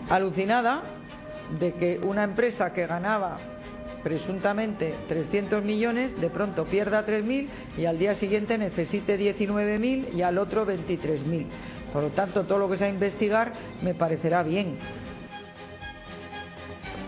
alucinada de que una empresa que ganaba presuntamente 300 millones, de pronto pierda 3.000 y al día siguiente necesite 19.000 y al otro 23.000. Por lo tanto, todo lo que sea investigar me parecerá bien.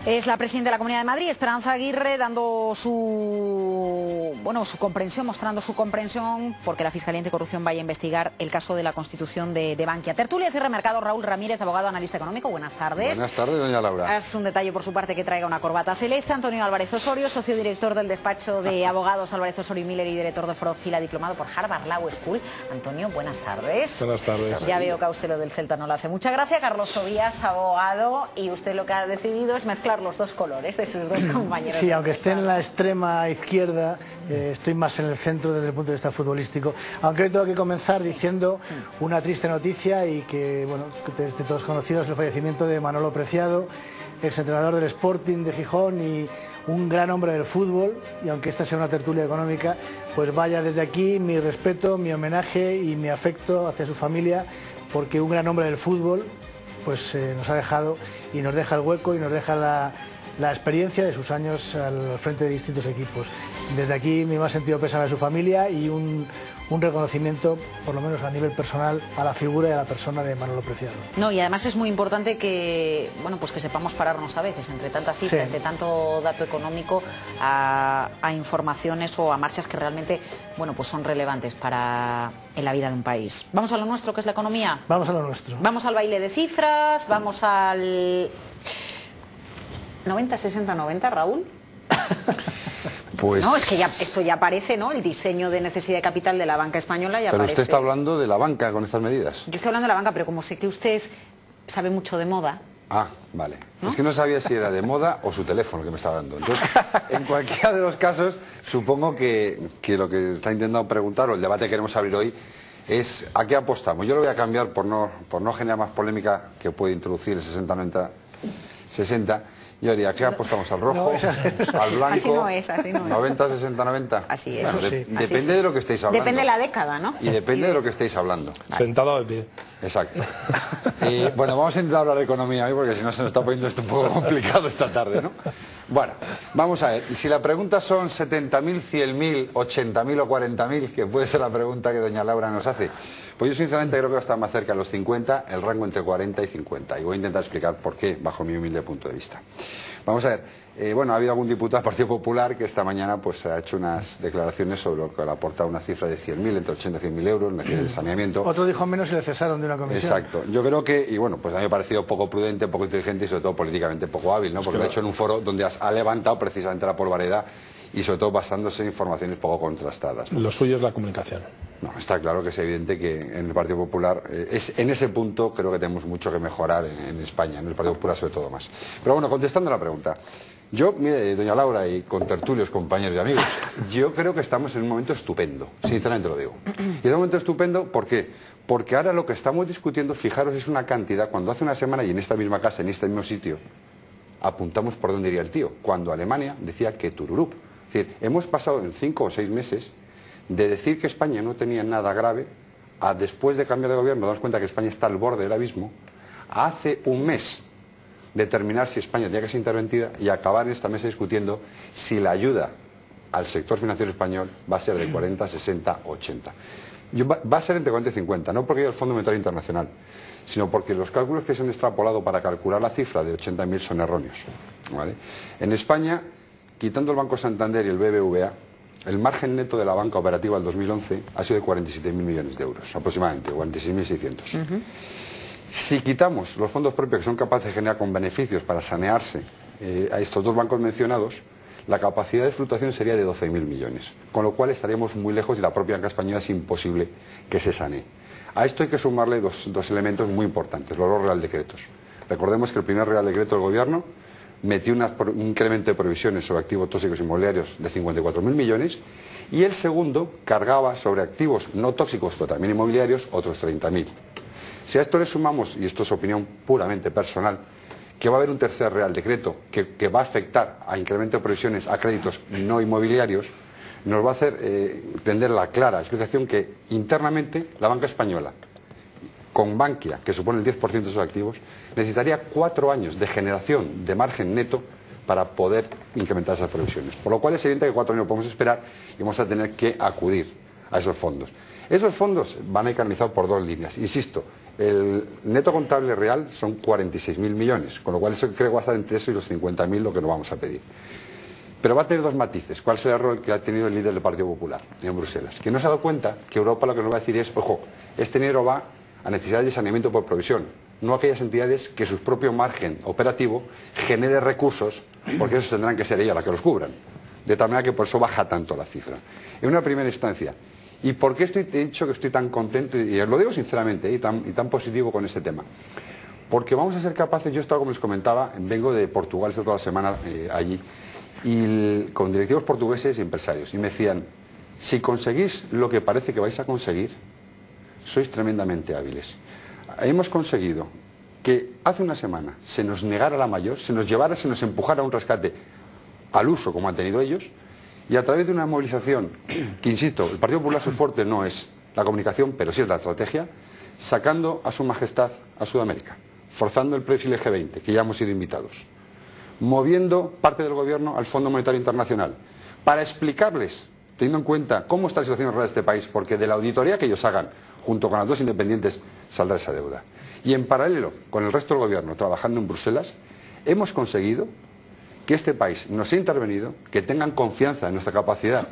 Es la presidenta de la Comunidad de Madrid, Esperanza Aguirre, dando su comprensión, mostrando su comprensión porque la Fiscalía Anticorrupción vaya a investigar el caso de la constitución de Bankia. Tertulia de cierre mercado, Raúl Ramírez, abogado, analista económico. Buenas tardes. Buenas tardes, doña Laura. Es un detalle por su parte que traiga una corbata celeste. Antonio Álvarez Osorio, socio director del despacho de abogados Álvarez Osorio y Miller y director de Foro Fila, diplomado por Harvard Law School. Antonio, buenas tardes. Buenas tardes. Ya veo que a usted lo del Celta no le hace mucha gracia. Carlos Tobías, abogado, y usted lo que ha decidido es mezclar los dos colores de sus dos compañeros. Sí, aunque esté en la extrema izquierda, estoy más en el centro desde el punto de vista futbolístico. Aunque hoy tengo que comenzar diciendo una triste noticia y que, bueno, de todos conocidos, el fallecimiento de Manolo Preciado, exentrenador del Sporting de Gijón y un gran hombre del fútbol. Y aunque esta sea una tertulia económica, pues vaya desde aquí mi respeto, mi homenaje y mi afecto hacia su familia, porque un gran hombre del fútbol pues nos ha dejado y nos deja el hueco y nos deja la experiencia de sus años al frente de distintos equipos. Desde aquí mi más sentido pésame a su familia y un reconocimiento, por lo menos a nivel personal, a la figura y a la persona de Manolo Preciado. No, y además es muy importante que, bueno, pues que sepamos pararnos a veces entre tanta cifra, entre tanto dato económico, a informaciones o a marchas que realmente, bueno, pues son relevantes en la vida de un país. ¿Vamos a lo nuestro, que es la economía? Vamos a lo nuestro. Vamos al baile de cifras, vamos al 90-60-90, Raúl. Pues... No, es que esto ya aparece, ¿no? El diseño de necesidad de capital de la banca española ya Pero aparece. usted está hablando de la banca con estas medidas. Yo estoy hablando de la banca, pero como sé que usted sabe mucho de moda... Ah, vale. ¿No? Es que no sabía si era de moda o su teléfono que me estaba dando. Entonces, en cualquiera de los casos, supongo que lo que está intentando preguntar, o el debate que queremos abrir hoy, es ¿a qué apostamos? Yo lo voy a cambiar por no generar más polémica que puede introducir el 60-90-60. Yo diría, ¿qué apostamos? ¿Al rojo? No, ¿al blanco? Así no es, así no es. ¿90, 60, 90? Así es. Bueno, Sí. Depende de lo que estéis hablando. Depende de la década, ¿no? Y depende de lo que estéis hablando. Sentado de pie. Exacto. Y bueno, vamos a intentar hablar de economía hoy porque si no se nos está poniendo esto un poco complicado esta tarde, ¿no? Bueno, vamos a ver. Y si la pregunta son 70.000, 100.000, 80.000 o 40.000, que puede ser la pregunta que doña Laura nos hace, pues yo sinceramente creo que va a estar más cerca de los 50, el rango entre 40 y 50. Y voy a intentar explicar por qué, bajo mi humilde punto de vista. Vamos a ver. Bueno, ha habido algún diputado del Partido Popular que esta mañana pues ha hecho unas declaraciones sobre lo que le ha aportado una cifra de 100.000, entre 80 y 100.000 euros en el saneamiento. Otro dijo menos y le cesaron de una comisión. Exacto. Yo creo que, y bueno, pues a mí me ha parecido poco prudente, poco inteligente y sobre todo políticamente poco hábil, ¿no? Porque lo ha hecho en un foro donde ha levantado precisamente la polvareda y sobre todo basándose en informaciones poco contrastadas, ¿no? Lo suyo es la comunicación. No, está claro que es evidente que en el Partido Popular, en ese punto creo que tenemos mucho que mejorar en España, en el Partido Popular sobre todo más. Pero bueno, contestando a la pregunta. Yo, mire, doña Laura y contertulios, compañeros y amigos, yo creo que estamos en un momento estupendo, sinceramente lo digo. Y es un momento estupendo, ¿por qué? Porque ahora lo que estamos discutiendo, fijaros, es una cantidad, cuando hace una semana y en esta misma casa, en este mismo sitio, apuntamos por dónde iría el tío, cuando Alemania decía que tururup. Es decir, hemos pasado en 5 o 6 meses de decir que España no tenía nada grave, a después de cambiar de gobierno, darnos cuenta que España está al borde del abismo, a hace un mes determinar si España tenía que ser intervenida y acabar en esta mesa discutiendo si la ayuda al sector financiero español va a ser de 40, 60, 80. Va a ser entre 40 y 50, no porque haya el Fondo Monetario Internacional, sino porque los cálculos que se han extrapolado para calcular la cifra de 80.000 son erróneos, ¿vale? En España, quitando el Banco Santander y el BBVA, el margen neto de la banca operativa del 2011 ha sido de 47.000 millones de euros, aproximadamente, 46.600. Si quitamos los fondos propios que son capaces de generar con beneficios para sanearse a estos dos bancos mencionados, la capacidad de fluctuación sería de 12.000 millones, con lo cual estaríamos muy lejos y la propia banca española es imposible que se sanee. A esto hay que sumarle dos elementos muy importantes, los dos Real Decretos. Recordemos que el primer Real Decreto del Gobierno metió un incremento de provisiones sobre activos tóxicos inmobiliarios de 54.000 millones y el segundo cargaba sobre activos no tóxicos pero también inmobiliarios otros 30.000. Si a esto le sumamos, y esto es opinión puramente personal, que va a haber un tercer Real Decreto que va a afectar a incremento de provisiones a créditos no inmobiliarios, nos va a hacer tender la clara explicación que internamente la banca española con Bankia, que supone el 10% de sus activos, necesitaría 4 años de generación de margen neto para poder incrementar esas previsiones. Por lo cual es evidente que 4 años podemos esperar y vamos a tener que acudir a esos fondos. Esos fondos van a ir canalizados por 2 líneas. Insisto, el neto contable real son 46.000 millones, con lo cual eso creo que va a estar entre eso y los 50.000 lo que nos vamos a pedir. Pero va a tener 2 matices. ¿Cuál es el error que ha tenido el líder del Partido Popular en Bruselas? Que no se ha dado cuenta que Europa lo que nos va a decir es, ojo, este dinero va a necesidades de saneamiento por provisión, no aquellas entidades que su propio margen operativo genere recursos, porque esos tendrán que ser ellas las que los cubran. De tal manera que por eso baja tanto la cifra. En una primera instancia. ¿Y por qué he dicho que estoy tan contento, y os lo digo sinceramente, y tan positivo con este tema? Porque vamos a ser capaces, yo he estado, como les comentaba, vengo de Portugal, he estado toda la semana allí, y con directivos portugueses y empresarios, y me decían, si conseguís lo que parece que vais a conseguir, sois tremendamente hábiles. Hemos conseguido que hace una semana se nos negara la mayor, se nos empujara a un rescate al uso como han tenido ellos, y a través de una movilización, que insisto, el Partido Popular su fuerte no es la comunicación, pero sí es la estrategia, sacando a su majestad a Sudamérica, forzando el perfil G20, que ya hemos sido invitados, moviendo parte del gobierno al Fondo Monetario Internacional, para explicarles, teniendo en cuenta cómo está la situación real de este país, porque de la auditoría que ellos hagan, junto con las 2 independientes, saldrá esa deuda. Y en paralelo, con el resto del gobierno, trabajando en Bruselas, hemos conseguido que este país nos ha intervenido, que tengan confianza en nuestra capacidad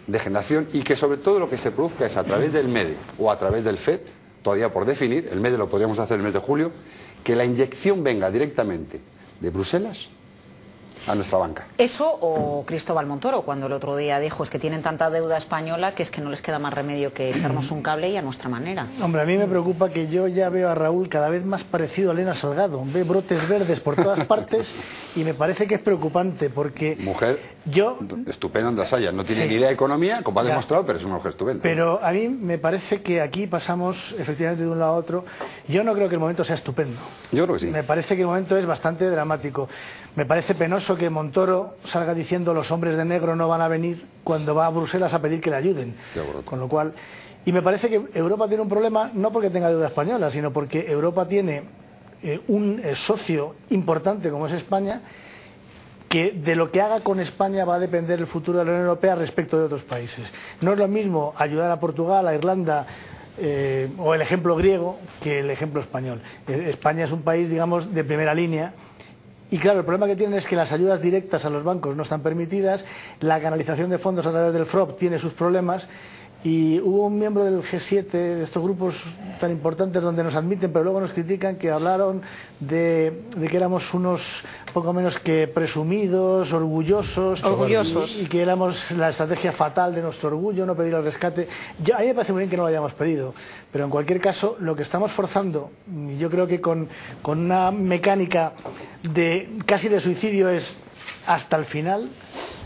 de generación y que sobre todo lo que se produzca es a través del MEDE o a través del FED, todavía por definir, el MEDE lo podríamos hacer el mes de julio, que la inyección venga directamente de Bruselas a nuestra banca. Eso o Cristóbal Montoro, cuando el otro día dijo es que tienen tanta deuda española que es que no les queda más remedio que echarnos un cable y a nuestra manera. Hombre, a mí me preocupa que yo ya veo a Raúl cada vez más parecido a Elena Salgado. Ve brotes verdes por todas partes y me parece que es preocupante porque... Mujer estupenda Andrés Saya, no tiene ni idea de economía, como ha demostrado, pero es una mujer estupenda. Pero a mí me parece que aquí pasamos efectivamente de un lado a otro. Yo no creo que el momento sea estupendo. Yo creo que sí. Me parece que el momento es bastante dramático. Me parece penoso que Montoro salga diciendo los hombres de negro no van a venir cuando va a Bruselas a pedir que le ayuden. Con lo cual, y me parece que Europa tiene un problema no porque tenga deuda española, sino porque Europa tiene un socio importante como es España, que de lo que haga con España va a depender el futuro de la Unión Europea respecto de otros países. No es lo mismo ayudar a Portugal, a Irlanda o el ejemplo griego que el ejemplo español. España es un país, digamos, de primera línea. Y claro, el problema que tienen es que las ayudas directas a los bancos no están permitidas, la canalización de fondos a través del FROB tiene sus problemas y hubo un miembro del G7, de estos grupos tan importantes donde nos admiten pero luego nos critican, que hablaron de que éramos unos poco menos que presumidos, orgullosos. Y que éramos la estrategia fatal de nuestro orgullo, no pedir el rescate. A mí me parece muy bien que no lo hayamos pedido, pero en cualquier caso lo que estamos forzando, y yo creo que con una mecánica casi de suicidio, es hasta el final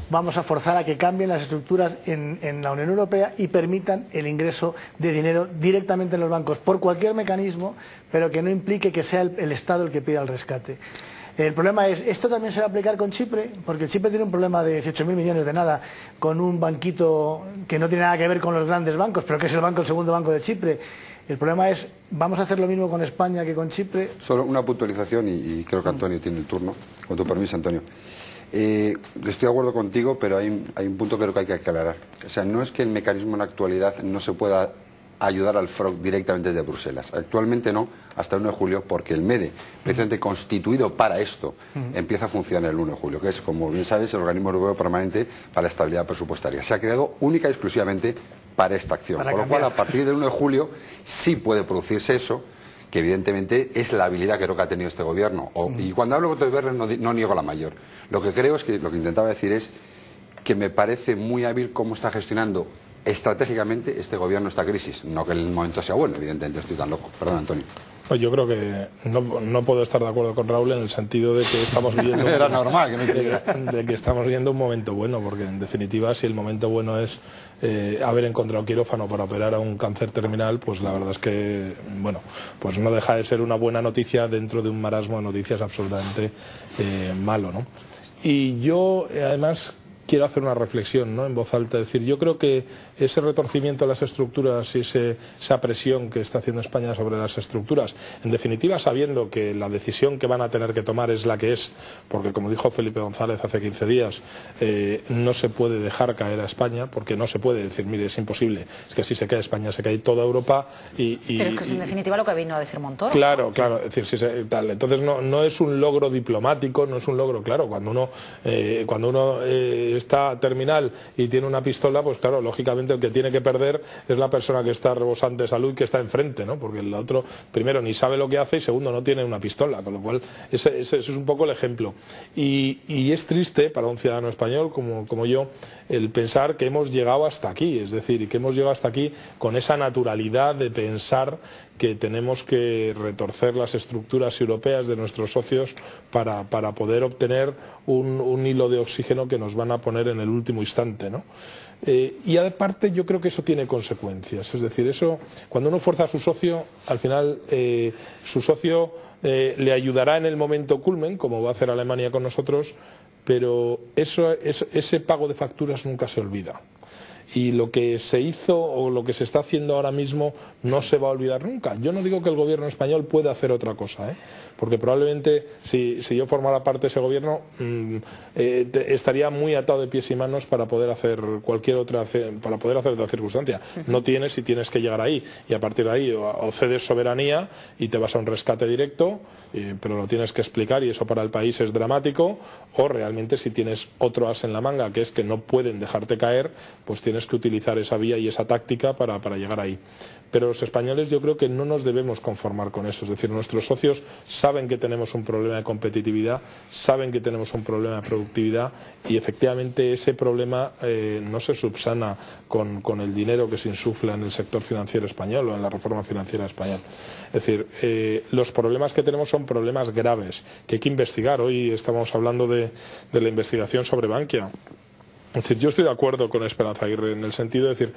vamos a forzar a que cambien las estructuras en la Unión Europea y permitan el ingreso de dinero directamente en los bancos por cualquier mecanismo, pero que no implique que sea el Estado el que pida el rescate. El problema es, ¿esto también se va a aplicar con Chipre? Porque Chipre tiene un problema de 18.000 millones de nada, con un banquito que no tiene nada que ver con los grandes bancos, pero que es el segundo banco de Chipre. El problema es, ¿vamos a hacer lo mismo con España que con Chipre? Solo una puntualización y creo que Antonio tiene el turno. Con tu permiso, Antonio. Estoy de acuerdo contigo, pero hay un punto que creo que hay que aclarar. O sea, no es que el mecanismo en la actualidad no se pueda ayudar al FROG directamente desde Bruselas. Actualmente no, hasta el 1 de julio, porque el MEDE, precisamente constituido para esto, empieza a funcionar el 1 de julio, que es, como bien sabes, el organismo europeo permanente para la estabilidad presupuestaria. Se ha creado única y exclusivamente para esta acción. Con lo cual, a partir del 1 de julio, sí puede producirse eso, que evidentemente es la habilidad que creo que ha tenido este gobierno. Y cuando hablo de votos verdes no niego la mayor. Lo que creo es que lo que intentaba decir es que me parece muy hábil cómo está gestionando estratégicamente este gobierno esta crisis. No que el momento sea bueno, evidentemente, estoy tan loco. Perdón, Antonio. Pues yo creo que no puedo estar de acuerdo con Raúl en el sentido de que estamos viviendo era normal que no de que estamos viviendo un momento bueno, porque en definitiva si el momento bueno es haber encontrado quirófano para operar a un cáncer terminal, pues la verdad es que bueno, pues no deja de ser una buena noticia dentro de un marasmo de noticias absolutamente malo, ¿no? Y yo además quiero hacer una reflexión, ¿no?, en voz alta. Es decir, yo creo que ese retorcimiento de las estructuras y esa presión que está haciendo España sobre las estructuras, en definitiva sabiendo que la decisión que van a tener que tomar es la que es, porque como dijo Felipe González hace 15 días, no se puede dejar caer a España, porque no se puede decir, mire, es imposible, es que si se cae España, se cae toda Europa. Pero es que es en definitiva lo que vino a decir Montoro. Claro, claro, es decir, tal. Entonces no es un logro diplomático, no es un logro, claro, cuando uno está terminal y tiene una pistola, pues claro, lógicamente el que tiene que perder es la persona que está rebosante de salud y que está enfrente, ¿no? Porque el otro, primero, ni sabe lo que hace y segundo, no tiene una pistola, con lo cual ese es un poco el ejemplo. Y es triste para un ciudadano español como yo el pensar que hemos llegado hasta aquí, es decir, y que hemos llegado hasta aquí con esa naturalidad de pensar que tenemos que retorcer las estructuras europeas de nuestros socios para poder obtener un hilo de oxígeno que nos van a poner en el último instante, ¿no? Y aparte yo creo que eso tiene consecuencias, es decir, eso cuando uno fuerza a su socio, al final su socio le ayudará en el momento culmen, como va a hacer Alemania con nosotros, pero ese pago de facturas nunca se olvida. Y lo que se hizo o lo que se está haciendo ahora mismo no se va a olvidar nunca. Yo no digo que el gobierno español pueda hacer otra cosa, porque probablemente si yo formara parte de ese gobierno estaría muy atado de pies y manos para poder hacer otra circunstancia. No tienes y tienes que llegar ahí, y a partir de ahí o cedes soberanía y te vas a un rescate directo, pero lo tienes que explicar y eso para el país es dramático, o realmente si tienes otro as en la manga, que es que no pueden dejarte caer, pues tienes que utilizar esa vía y esa táctica para llegar ahí. Pero los españoles yo creo que no nos debemos conformar con eso, es decir, nuestros socios saben que tenemos un problema de competitividad, saben que tenemos un problema de productividad y efectivamente ese problema no se subsana con el dinero que se insufla en el sector financiero español o en la reforma financiera española. Es decir, los problemas que tenemos son problemas graves que hay que investigar. Hoy estamos hablando de la investigación sobre Bankia. Es decir, yo estoy de acuerdo con Esperanza Aguirre en el sentido de decir,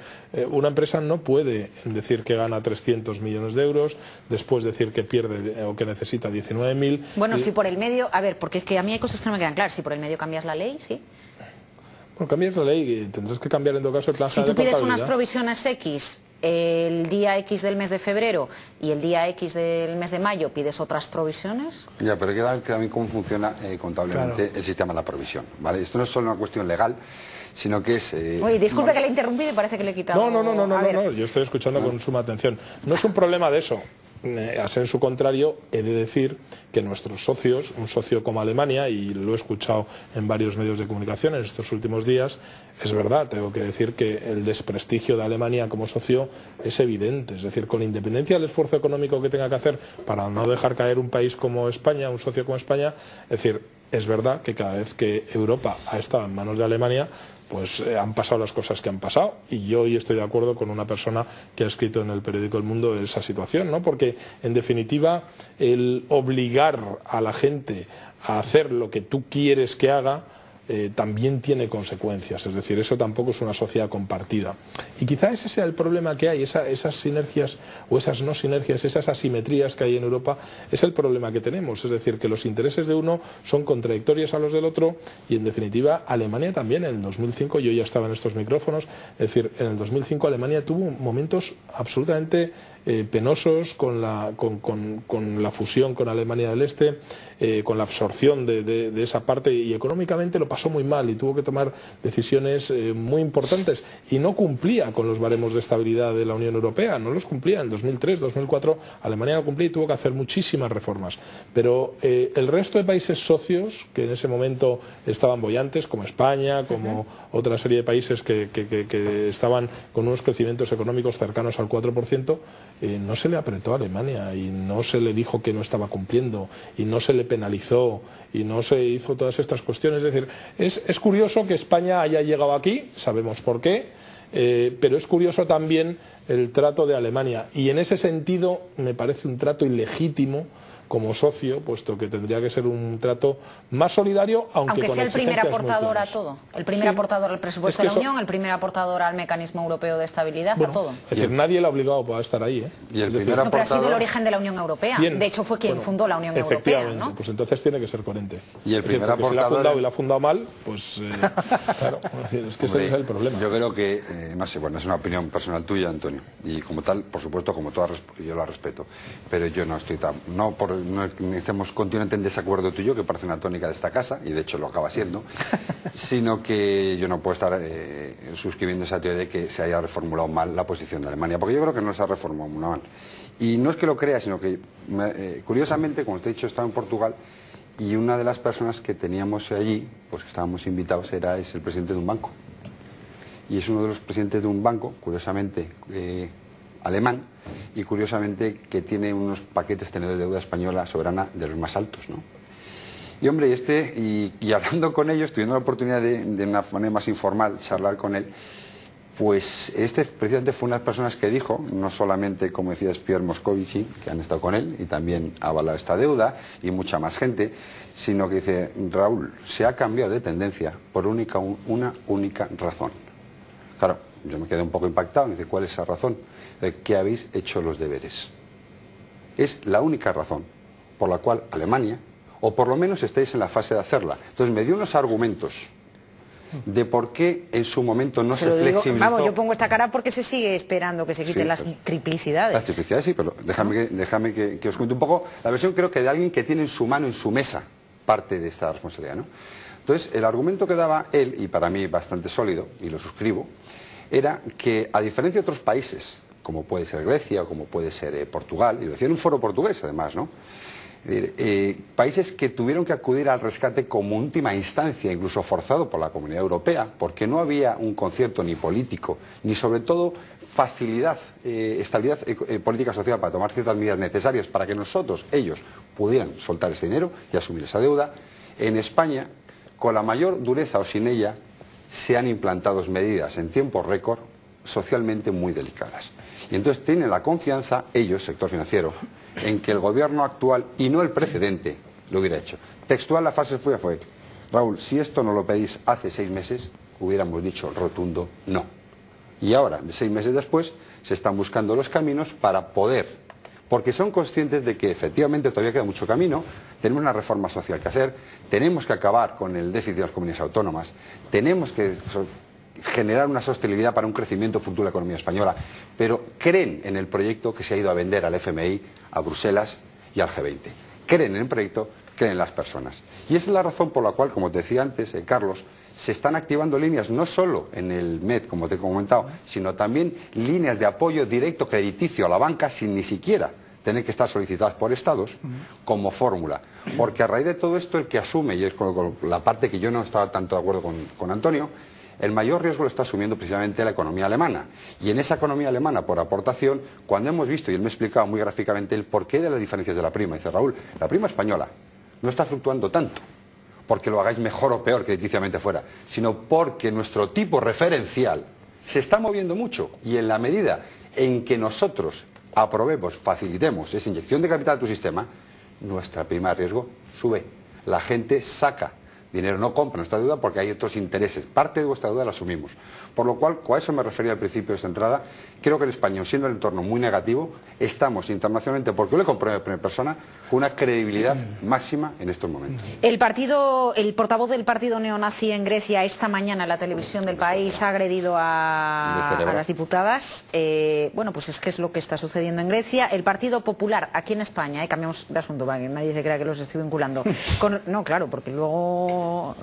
una empresa no puede decir que gana 300 millones de euros, después decir que pierde o que necesita 19.000. Bueno, si por el medio, a ver, porque es que a mí hay cosas que no me quedan claras, si por el medio cambias la ley, sí. Bueno, cambias la ley y tendrás que cambiar en todo caso el plan de contabilidad. Si tú pides unas provisiones X el día X del mes de febrero y el día X del mes de mayo pides otras provisiones. Ya, pero hay que ver cómo funciona contablemente el sistema de la provisión, ¿vale? Esto no es solo una cuestión legal, sino que es... Oye, disculpe que le he interrumpido y parece que le he quitado... No, yo estoy escuchando con suma atención. No es un problema de eso. A sensu contrario, he de decir que nuestros socios, un socio como Alemania, y lo he escuchado en varios medios de comunicación en estos últimos días, es verdad, tengo que decir que el desprestigio de Alemania como socio es evidente, es decir, con independencia del esfuerzo económico que tenga que hacer para no dejar caer un país como España, un socio como España, es decir, es verdad que cada vez que Europa ha estado en manos de Alemania, pues han pasado las cosas que han pasado, y yo hoy estoy de acuerdo con una persona que ha escrito en el periódico El Mundo esa situación, ¿no? Porque en definitiva el obligar a la gente a hacer lo que tú quieres que haga también tiene consecuencias, es decir, eso tampoco es una sociedad compartida. Y quizá ese sea el problema que hay, esas sinergias o esas no sinergias, esas asimetrías que hay en Europa, es el problema que tenemos, es decir, que los intereses de uno son contradictorios a los del otro, y en definitiva Alemania también en el 2005, yo ya estaba en estos micrófonos, es decir, en el 2005 Alemania tuvo momentos absolutamente penosos con la fusión con Alemania del Este, con la absorción de esa parte, y económicamente lo pasó muy mal y tuvo que tomar decisiones muy importantes y no cumplía con los baremos de estabilidad de la Unión Europea, no los cumplía. En 2003, 2004 Alemania no cumplía y tuvo que hacer muchísimas reformas, pero el resto de países socios que en ese momento estaban bollantes, como España, como otra serie de países que estaban con unos crecimientos económicos cercanos al 4%, no se le apretó a Alemania y no se le dijo que no estaba cumpliendo y no se le penalizó y no se hizo todas estas cuestiones. Es decir, es curioso que España haya llegado aquí, sabemos por qué, pero es curioso también el trato de Alemania, y en ese sentido me parece un trato ilegítimo como socio, puesto que tendría que ser un trato más solidario, aunque con sea el primer exigencias aportador muy a claras. todo, el primer aportador al presupuesto de la Unión, el primer aportador al mecanismo europeo de estabilidad, Bueno, a todo. Es decir, nadie le ha obligado para estar ahí, ¿eh? Y el Es decir, primer No, pero ha sido el aportador... origen de la Unión Europea. Bien. De hecho, fue quien Bueno, fundó la Unión Europea, efectivamente, ¿no? pues entonces tiene que ser coherente. Y el Es decir, primer porque si la ha aportador... fundado y la ha fundado mal, pues claro, es que ese es el problema. Yo creo que, no sé, bueno, es una opinión personal tuya, Antonio, y como tal, por supuesto, como toda, yo la respeto, pero yo no estoy tan, no estemos continuamente en desacuerdo tú y yo, que parece una tónica de esta casa, y de hecho lo acaba siendo, sino que yo no puedo estar suscribiendo esa teoría de que se haya reformulado mal la posición de Alemania, porque yo creo que no se ha reformulado mal. Y no es que lo crea, sino que, curiosamente, como te he dicho, estaba en Portugal, y una de las personas que teníamos allí, pues que estábamos invitados, es el presidente de un banco. Y es uno de los presidentes de un banco, curiosamente alemán, y curiosamente que tiene unos paquetes tenedores de deuda española soberana de los más altos, ¿no? Y hombre, y hablando con ellos, teniendo la oportunidad de una manera más informal charlar con él, pues precisamente fue una de las personas que dijo, no solamente, como decía Pierre Moscovici, que han estado con él y también ha avalado esta deuda, y mucha más gente, sino que dice, Raúl, se ha cambiado de tendencia por una única razón. Claro, yo me quedé un poco impactado, me dice, ¿cuál es esa razón? De que habéis hecho los deberes. Es la única razón por la cual Alemania, o por lo menos estáis en la fase de hacerla. Entonces me dio unos argumentos de por qué en su momento no se flexibilizó. Vamos, yo pongo esta cara porque se sigue esperando que se quiten las triplicidades. Las triplicidades sí, pero déjame que os cuente un poco la versión, creo que de alguien que tiene en su mano, en su mesa, parte de esta responsabilidad, ¿no? Entonces, el argumento que daba él, y para mí bastante sólido, y lo suscribo, era que a diferencia de otros países, como puede ser Grecia o como puede ser Portugal, y lo decía en un foro portugués además, ¿no? Países que tuvieron que acudir al rescate como última instancia, incluso forzado por la Comunidad Europea, porque no había un concierto ni político, ni sobre todo facilidad, estabilidad política social para tomar ciertas medidas necesarias para que ellos pudieran soltar ese dinero y asumir esa deuda. En España, con la mayor dureza o sin ella, se han implantado medidas en tiempo récord socialmente muy delicadas. Y entonces tienen la confianza, ellos, sector financiero, en que el gobierno actual, y no el precedente, lo hubiera hecho. Textual la fase fue, Raúl, si esto no lo pedís hace 6 meses, hubiéramos dicho rotundo no. Y ahora, 6 meses después, se están buscando los caminos para poder, porque son conscientes de que efectivamente todavía queda mucho camino, tenemos una reforma social que hacer, tenemos que acabar con el déficit de las comunidades autónomas, tenemos que generar una sostenibilidad para un crecimiento futuro de la economía española, pero creen en el proyecto que se ha ido a vender al FMI, a Bruselas y al G20. Creen en el proyecto, creen en las personas. Y esa es la razón por la cual, como te decía antes, Carlos, se están activando líneas no solo en el MED, como te he comentado, sino también líneas de apoyo directo crediticio a la banca sin ni siquiera tener que estar solicitadas por estados como fórmula. Porque a raíz de todo esto, el que asume, y es con la parte que yo no estaba tanto de acuerdo con Antonio, el mayor riesgo lo está asumiendo precisamente la economía alemana. Y en esa economía alemana, por aportación, cuando hemos visto, y él me ha explicado muy gráficamente el porqué de las diferencias de la prima, dice, Raúl, la prima española no está fluctuando tanto porque lo hagáis mejor o peor crediticiamente fuera, sino porque nuestro tipo referencial se está moviendo mucho, y en la medida en que nosotros aprobemos, facilitemos esa inyección de capital a tu sistema, nuestra prima de riesgo sube. La gente saca dinero, no compra nuestra deuda porque hay otros intereses. Parte de vuestra deuda la asumimos. Por lo cual, a eso me refería al principio de esta entrada, creo que en España, siendo el entorno muy negativo, estamos internacionalmente, porque yo le compruebo en primera persona, con una credibilidad máxima en estos momentos. El portavoz del partido neonazi en Grecia esta mañana en la televisión del país ha agredido a las diputadas. Bueno, pues es que es lo que está sucediendo en Grecia. El Partido Popular aquí en España, cambiamos de asunto para que nadie se crea que los estoy vinculando. No, claro, porque luego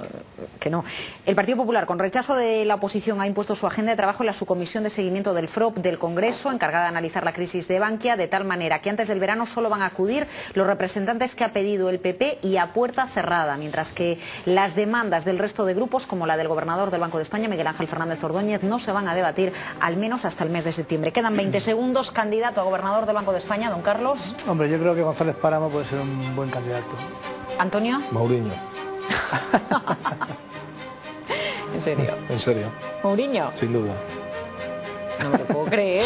que no. El Partido Popular, con rechazo de la oposición, ha impuesto su agenda de trabajo en la subcomisión de seguimiento del FROP del Congreso, encargada de analizar la crisis de Bankia, de tal manera que antes del verano solo van a acudir los representantes que ha pedido el PP y a puerta cerrada, mientras que las demandas del resto de grupos, como la del gobernador del Banco de España, Miguel Ángel Fernández Ordóñez, no se van a debatir al menos hasta el mes de septiembre. Quedan 20 segundos. Candidato a gobernador del Banco de España, don Carlos. Hombre, yo creo que González Páramo puede ser un buen candidato. Antonio. Mourinho. ¿En serio? En serio. Mourinho. Sin duda. No me lo puedo creer.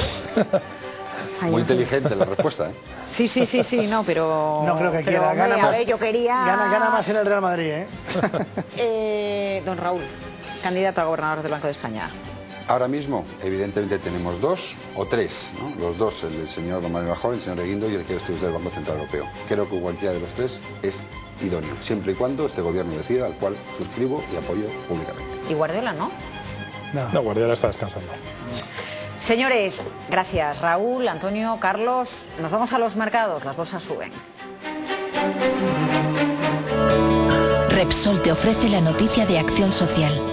Muy inteligente la respuesta, ¿eh? Sí, no, pero... No creo que pero, quiera, hombre, gana más. a ver, yo quería... Gana más en el Real Madrid, Don Raúl, candidato a gobernador del Banco de España. Ahora mismo, evidentemente, tenemos 2 o 3, ¿no? Los dos, el señor Don Manuel Rajoy, el señor Reguindo y el que estuvo del Banco Central Europeo. Creo que cualquiera de los 3 es idóneo, siempre y cuando este gobierno decida, al cual suscribo y apoyo públicamente. ¿Y Guardiola no? No, Guardiola está descansando. Señores, gracias. Raúl, Antonio, Carlos. Nos vamos a los mercados, las bolsas suben. Repsol te ofrece la noticia de Acción Social.